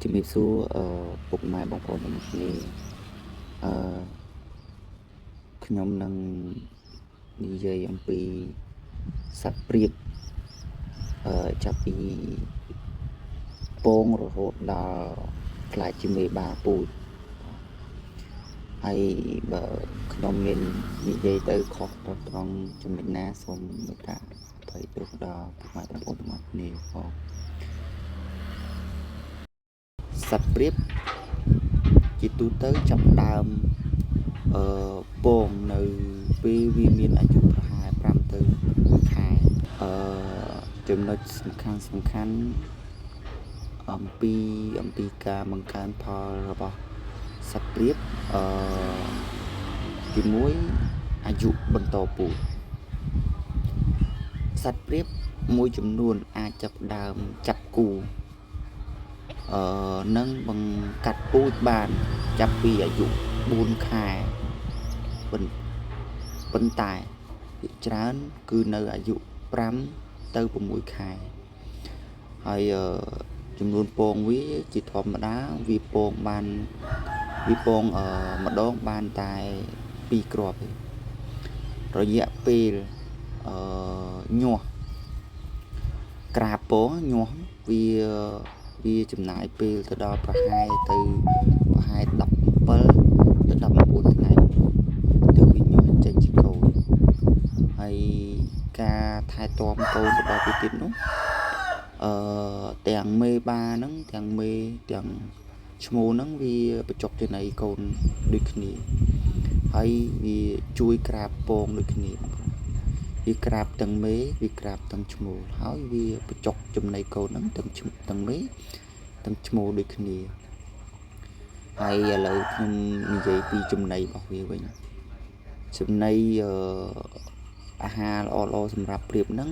ជំរាបសួរពុកម៉ែបងប្អូនទាំងអស់គ្នាអឺខ្ញុំនឹងនិយាយអំពីសត្វព្រាបចាប់ពីពងរហូតដល់ខ្លាចជាមេបាពូជហើយបើខ្ញុំមាននិយាយទៅខុសទៅត្រង់ចំណុចណាសូមមេត្តាអភ័យទោសដល់ពុកម៉ែបងប្អូនទាំងអស់គ្នាផងសត្វព្រាបជាទូទៅចាប់ដើមពងនៅពេលវាមានអាយុប្រហែល5ទៅ6ខែចំណុចសំខាន់អំពីការបង្កើនផលរបស់សត្វព្រាបទី1អាយុបន្តពូជសត្វព្រាបមួយចំនួនអាចចាប់ដើមចាប់គូនឹងបង្កាត់ពូជបានចាប់ពីអាយុ4ខែប៉ុន្តែភាគច្រើនគឺនៅអាយុ5ទៅ6ខែហើយចំនួនពងវាជាធម្មតាវាពងម្ដងបានតែ2គ្រាប់ទេរយៈពេលញាស់ក្រាបពងញាស់វាចំណាយពេលទៅដល់ប្រហែល17ទៅ19ថ្ងៃទើបវាញាស់ចេញជាកូនហើយការថែទាំកូនរបស់វាទៀតនោះទាំងមេបាហ្នឹងទាំងឈ្មោះហ្នឹងវាបញ្ចុកចំណីកូនដូចគ្នាហើយវាជួយក្រាបពងដូចគ្នាវាក្រាបទាំងមេវាក្រាបទាំងឈ្មោះហើយវាបញ្ចុកចំណីកូនហ្នឹងទាំងមេទាំងឈ្មោះដូចគ្នាហើយឥឡូវខ្ញុំនិយាយពីចំណីរបស់វាវិញចំណីអាហារល្អសម្រាប់ព្រាបហ្នឹង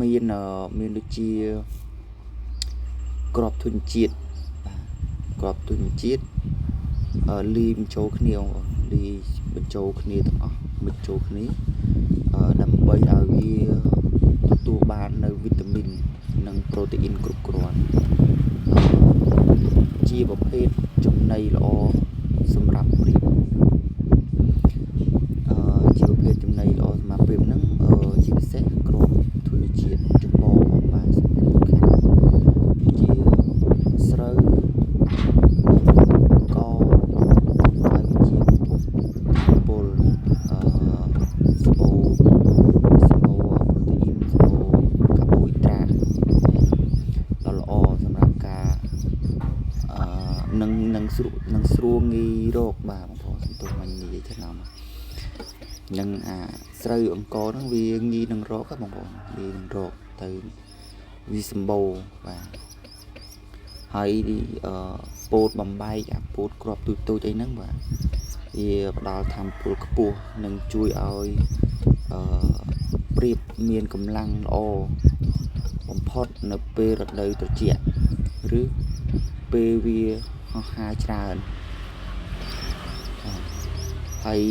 មានដូចជាគ្រាប់ធញ្ញជាតិលីបញ្ចូលគ្នាទាំងអស់បញ្ចូលគ្នាដើម្បីឲ្យវាទទួលបាននៅវីតាមីននិងប្រូតេអ៊ីនគ្រប់គ្រាន់ជាប្រភេទចំណីល្អសម្រាប់ព្រាបហ្នឹងជាពិសេសគ្រាប់ធញ្ញជាតិចម្បងបាទសំខាន់ជាស្រូវកហើយជាពលសម្បូរប្រូតេអ៊ីនសម្បូរកាបូហីដ្រាតដ៏ល្អសម្រាប់ការនឹងស្រួលងាយរកបាទបងប្អូនសន្ទុះមិននិយាយច្រឡំនឹងស្រូវអង្គរហ្នឹងវាងាយនឹងរកបងប្អូនងាយនឹងរកទៅវាសម្បូរបាទហើយពោតបំបែកពោតគ្រាប់ទូចអីហ្នឹងបាទវាផ្ដល់ថាមពលខ្ពស់និងជួយឲ្យព្រាបមានកម្លាំងល្អបំផុតនៅពេលរដូវត្រជាក់ឬពេលវាហោះហើរច្រើនហើយ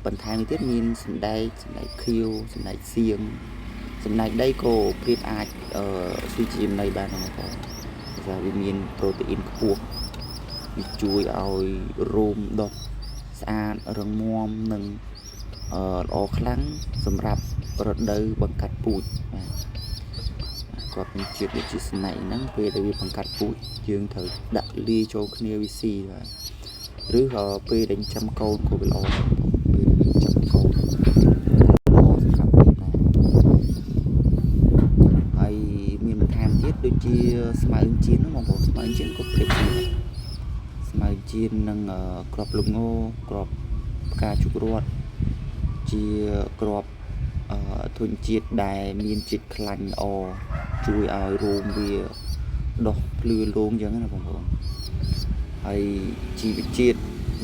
បន្ថែមទៀតមានសណ្ដែកខៀវសណ្ដែកសៀងសណ្ដែកដីក៏ព្រាបអាចស៊ីជាចំណីបានដែរបងព្រោះវាមានប្រូតេអ៊ីនខ្ពស់វាជួយឲ្យរោមដុះស្អាតរឹងមាំនិងល្អខ្លាំងសម្រាប់រដូវបង្កាត់ពូជបាទគាត់មានជាតិដូចជាស្នែកហ្នឹងពេលដែលវាបង្កាត់ពូជយើងត្រូវដាក់លាយចូលគ្នាវាស៊ីបាទឬក៏ពេលដែលចាំកូនក៏វាល្អដូចជាស្មៅជៀនហ្នឹងបងប្អូនស្មៅជៀនក៏ព្រាបស្មៅជៀននិងគ្រាប់លងគ្រាប់ផ្កាជុករត់ជាគ្រាប់ធញ្ញជាតិដែលមានជាតិខ្លាញ់ល្អជួយឲ្យរោមវាដុះភ្លឺលោងអញ្ចឹងណាបងប្អូនហើយជីវជាតិ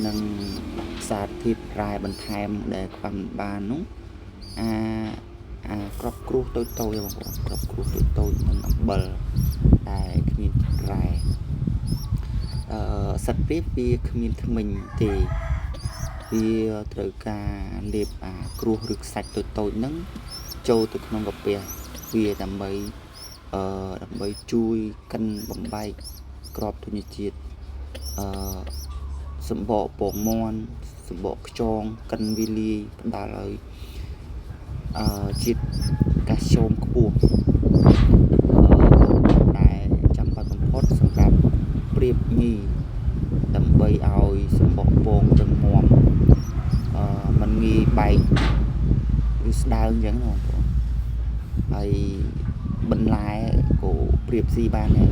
និងសារធាតុរ៉ែបន្ថែមដែលខ្វះមិនបាននោះគ្រាប់គ្រួសតូចៗបងប្អូនគ្រាប់គ្រួសតូចនិងអំបិលដែលគ្មានរ៉ែសត្វព្រាបវាគ្មានធ្មេញទេវាត្រូវការលេបគ្រួសឬខ្សាច់តូចហ្នឹងចូលទៅក្នុងកាពះ វាដើម្បីជួយកាន់បំបែកក្របធញ្ញជាតិសម្បកពងមាន់សម្បកខ្យងកាន់វាលាយផ្ដល់ឲ្យជាតិកាល់ស្យូមខ្ពស់ដែលចាំបាច់បំផុតសម្រាប់ព្រៀបញីដើម្បីឲ្យសម្បកពងរឹងមាំมันងាយបែកឬស្ដើងអញ្ចឹងបងប្អូនហើយបន្លែក៏ព្រៀបស៊ីបានដែរ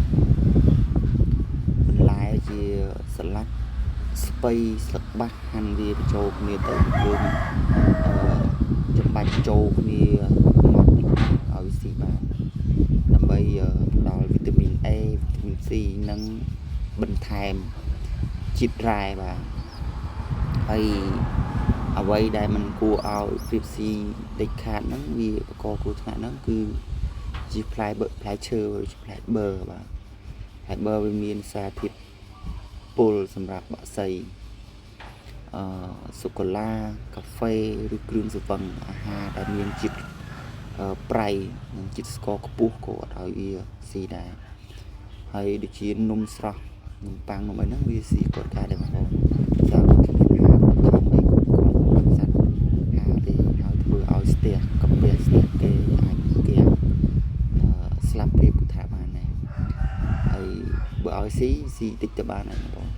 បន្លែជាសាឡាត់ស្ពៃស្លឹកបាសហាន់វាបញ្ចូលគ្នាទៅយើងចំបាច់ចូលគ្នាមកឲ្យស៊ីបានដើម្បីផ្ដល់វីតាមីន A វីតាមីន C និងបន្ថែមជាតិរ៉ែបាទហើយអ្វីដែលมันគួរឲ្យព្រៀបស៊ីដេចខាតហ្នឹងវាបកគួរថ្នាក់ហ្នឹងគឺជាផ្លែឈើឬផ្លែបឺបាទផ្លែបឺវាមានសារធាតុពុលសម្រាប់បក្សីសូកូឡាកាហ្វេឬគ្រឿងស្រវឹងអាហារដែលមានជាតិប្រៃនិងជាតិស្ករខ្ពស់ក៏អត់ឲ្យវាស៊ីដែរហើយដូចជានំស្រស់នំប៉័ងនំអីហ្នឹងវាស៊ីគាត់ដែរបងប្អូនសារវិតាមីនអាហារធម្មអីគាត់សត្វអាហារទេហើយធ្វើឲ្យស្ទះកាពះស្ទះគេអាចគេស្លាប់ពេលពុថាបានដែរហើយបើឲ្យស៊ីតិចទៅបានហើយបង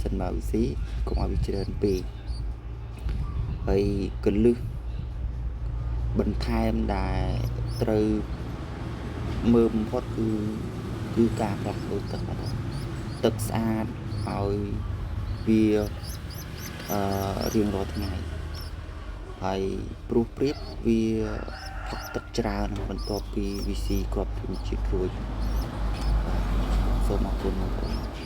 សិនមកវាស៊ីកុំឲ្យវាច្រើនពេកហើយកលឹះបន្ថែមដែលត្រូវមើលបំផុតគឺការផ្លាស់ប្ដូរទឹកស្អាតឲ្យវារៀងរាល់ថ្ងៃហើយព្រោះព្រៀបវាផឹកទឹកច្រើនបន្ទាប់ពីវាស៊ីគ្រាប់ធញ្ញជាតិរួចសូមអរគុណបងប្អូន